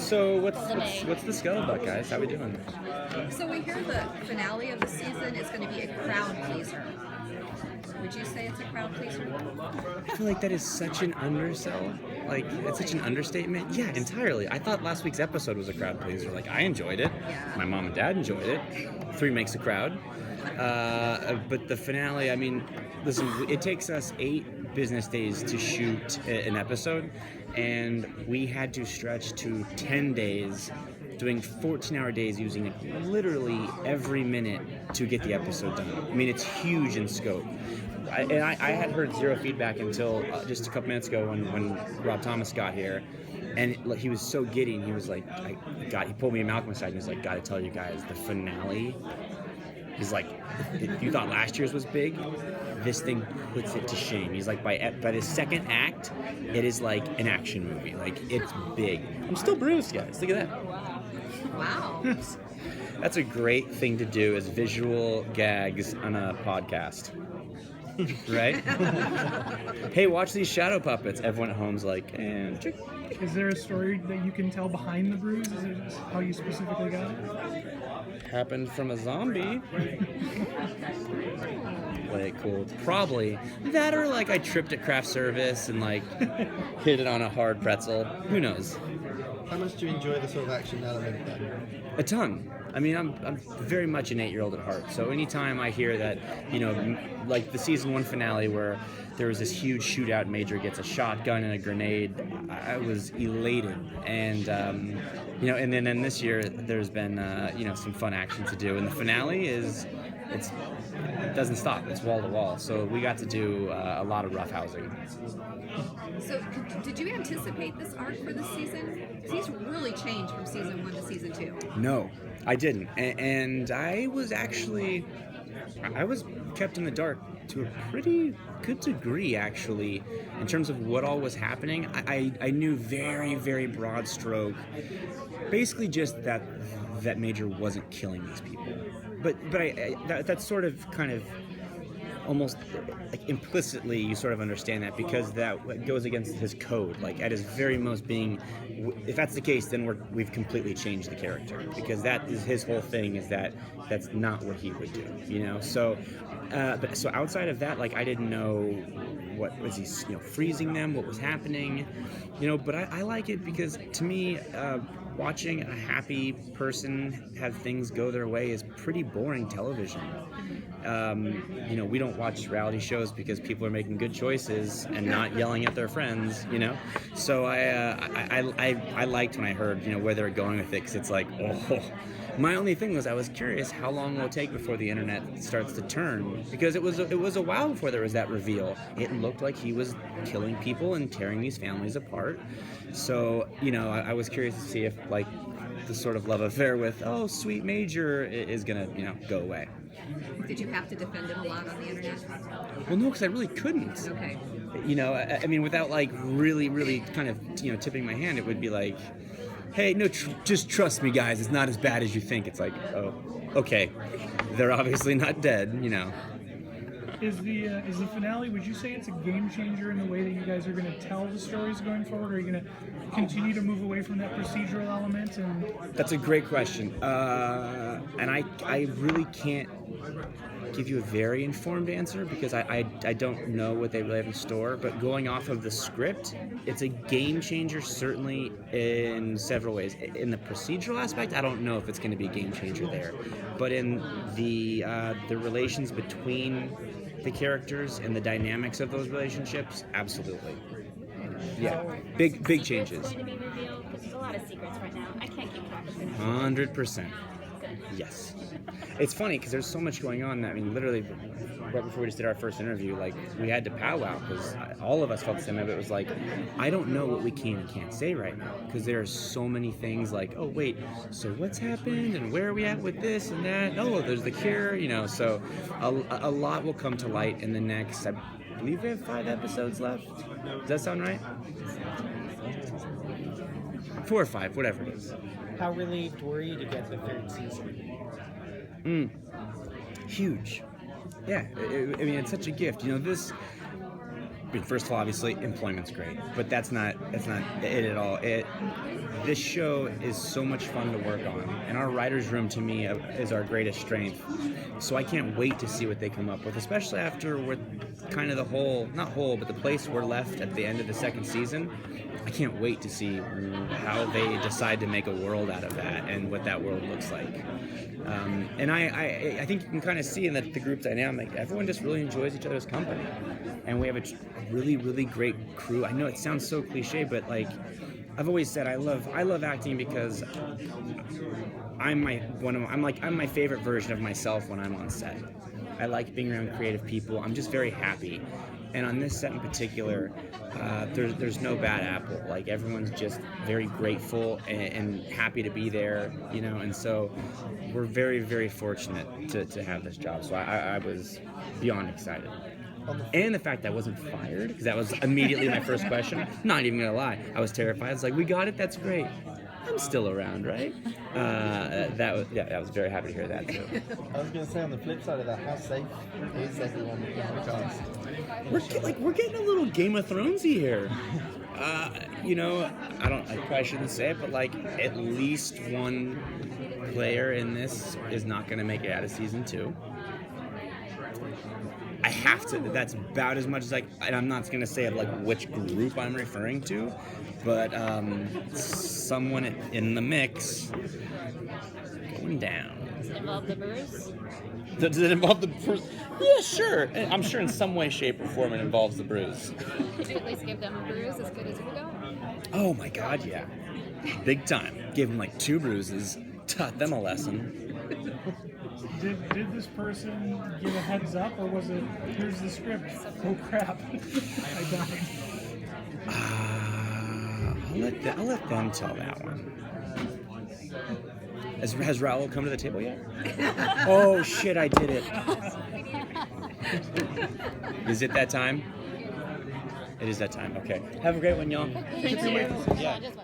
So what's the scuttlebutt, guys? How we doing? So we hear the finale of the season is going to be a crowd pleaser. Would you say it's a crowd pleaser? I feel like that is such an undersell. Like, it's such an understatement. Yeah, entirely. I thought last week's episode was a crowd pleaser. Like, I enjoyed it. Yeah. My mom and dad enjoyed it. 3 makes a crowd. But the finale, I mean, listen, it takes us 8 business days to shoot an episode, and we had to stretch to 10 days doing 14-hour days using literally every minute to get the episode done. I mean, it's huge in scope. I had heard zero feedback until just a couple minutes ago when Rob Thomas got here, and he was so giddy, and he was like, he pulled me and Malcolm aside, and he was like, gotta tell you guys, the finale is like, if you thought last year's was big, this thing puts it to shame. He's like, by the second act, it is like an action movie. Like, it's big. I'm still bruised, guys. Look at that. Wow. That's a great thing to do as visual gags on a podcast. Right? Hey, watch these shadow puppets. Everyone at home's like, and Is there a story that you can tell behind the bruise? Is it how you specifically got it? happened from a zombie. Play it cool. Probably that, or like I tripped at craft service and like hit it on a hard pretzel. Who knows? How much do you enjoy the sort of action element then? A ton. I mean, I'm very much an 8-year-old at heart. So anytime I hear that, you know, like the season 1 finale where there was this huge shootout, Major gets a shotgun and a grenade, I was elated. And you know, and then this year there's been you know, some fun action to do, and the finale it doesn't stop. It's wall to wall. So we got to do a lot of roughhousing. So, did you anticipate this arc for this season? He's really changed from season 1 to season 2. No, I didn't. And I was kept in the dark to a pretty good degree, actually, in terms of what all was happening. I knew very, very broad stroke, basically just that Major wasn't killing these people. But that's sort of kind of almost like implicitly you sort of understand that, because that goes against his code. Like at his very most being, if that's the case, then we've completely changed the character, because that is his whole thing, is that's not what he would do, you know. So but so outside of that, like I didn't know what was he, you know, freezing them, what was happening, you know. But I like it because to me, watching a happy person have things go their way is pretty boring television. You know, we don't watch reality shows because people are making good choices and not yelling at their friends, you know. So I liked when I heard, you know, where they're going with it, because it's like, oh. My only thing was I was curious how long will it take before the internet starts to turn, because it was a while before there was that reveal. It looked like he was killing people and tearing these families apart. So, you know, I was curious to see if like the sort of love affair with, oh, sweet Major is gonna, you know, go away. Did you have to defend him a lot on the internet? Well, no, because I really couldn't. Okay. You know, I mean, without like really, really kind of, you know, tipping my hand, it would be like, hey, no, just trust me, guys. It's not as bad as you think. It's like, oh, okay. They're obviously not dead, you know. Is the finale, would you say it's a game changer in the way that you guys are going to tell the stories going forward? Or are you going to continue to move away from that procedural element? And That's a great question. And I really can't give you a very informed answer, because I don't know what they really have in store. But going off of the script, it's a game changer, certainly in several ways. In the procedural aspect, I don't know if it's going to be a game changer there. But in the relations between the characters and the dynamics of those relationships, absolutely. Yeah, big changes. Going to be revealed, because there's a lot of secrets right now. I can't keep track of it. 100%. Yes. It's funny because there's so much going on. I mean, literally, right before we just did our first interview, like, we had to powwow because all of us felt the same. It was like, I don't know what we can and can't say right now, because there are so many things like, oh, wait, so what's happened and where are we at with this and that? Oh, there's the cure, you know. So a lot will come to light in the next, I believe we have 5 episodes left. Does that sound right? 4 or 5, whatever it is. How relieved were you to get the 3rd season? Huge. Yeah, I mean, it's such a gift. You know, this, first of all, obviously, employment's great, but that's not it at all. This show is so much fun to work on, and our writers' room to me is our greatest strength. So I can't wait to see what they come up with, especially after we're kind of the place we're left at the end of the second season. I can't wait to see how they decide to make a world out of that and what that world looks like. And I think you can kind of see in the group dynamic, everyone just really enjoys each other's company. And we have a really, really great crew. I know it sounds so cliche, but like I've always said, I love acting because I'm my favorite version of myself when I'm on set. I like being around creative people. I'm just very happy. And on this set in particular, there's no bad apple. Like everyone's just very grateful and happy to be there, you know. And so we're very, very fortunate to have this job. So I was beyond excited. And the fact that I wasn't fired, because that was immediately my first question. Not even gonna lie, I was terrified. I was like, "We got it. That's great. I'm still around, right?" I was very happy to hear that too. I was going to say, on the flip side of that, how safe is everyone in the cast? We're getting a little Game of Thronesy here. You know, I probably shouldn't say it, but like at least one player in this is not going to make it out of season 2. I have to. That's about as much as and I'm not going to say like which group I'm referring to, but someone in the mix going down. Does it involve the bruise? Does it involve the bruise? Yeah, sure. I'm sure in some way, shape, or form it involves the bruise. Could you at least give them a bruise as good as Hugo? Oh my God, yeah. Big time. Gave them like 2 bruises. Taught them a lesson. Did this person give a heads up, or was it, here's the script, oh crap, I died? I'll let them tell that one. Has Raul come to the table yet? Oh shit, I did it. Is it that time? It is that time, okay. Have a great one, y'all. Thank you. Yeah. Just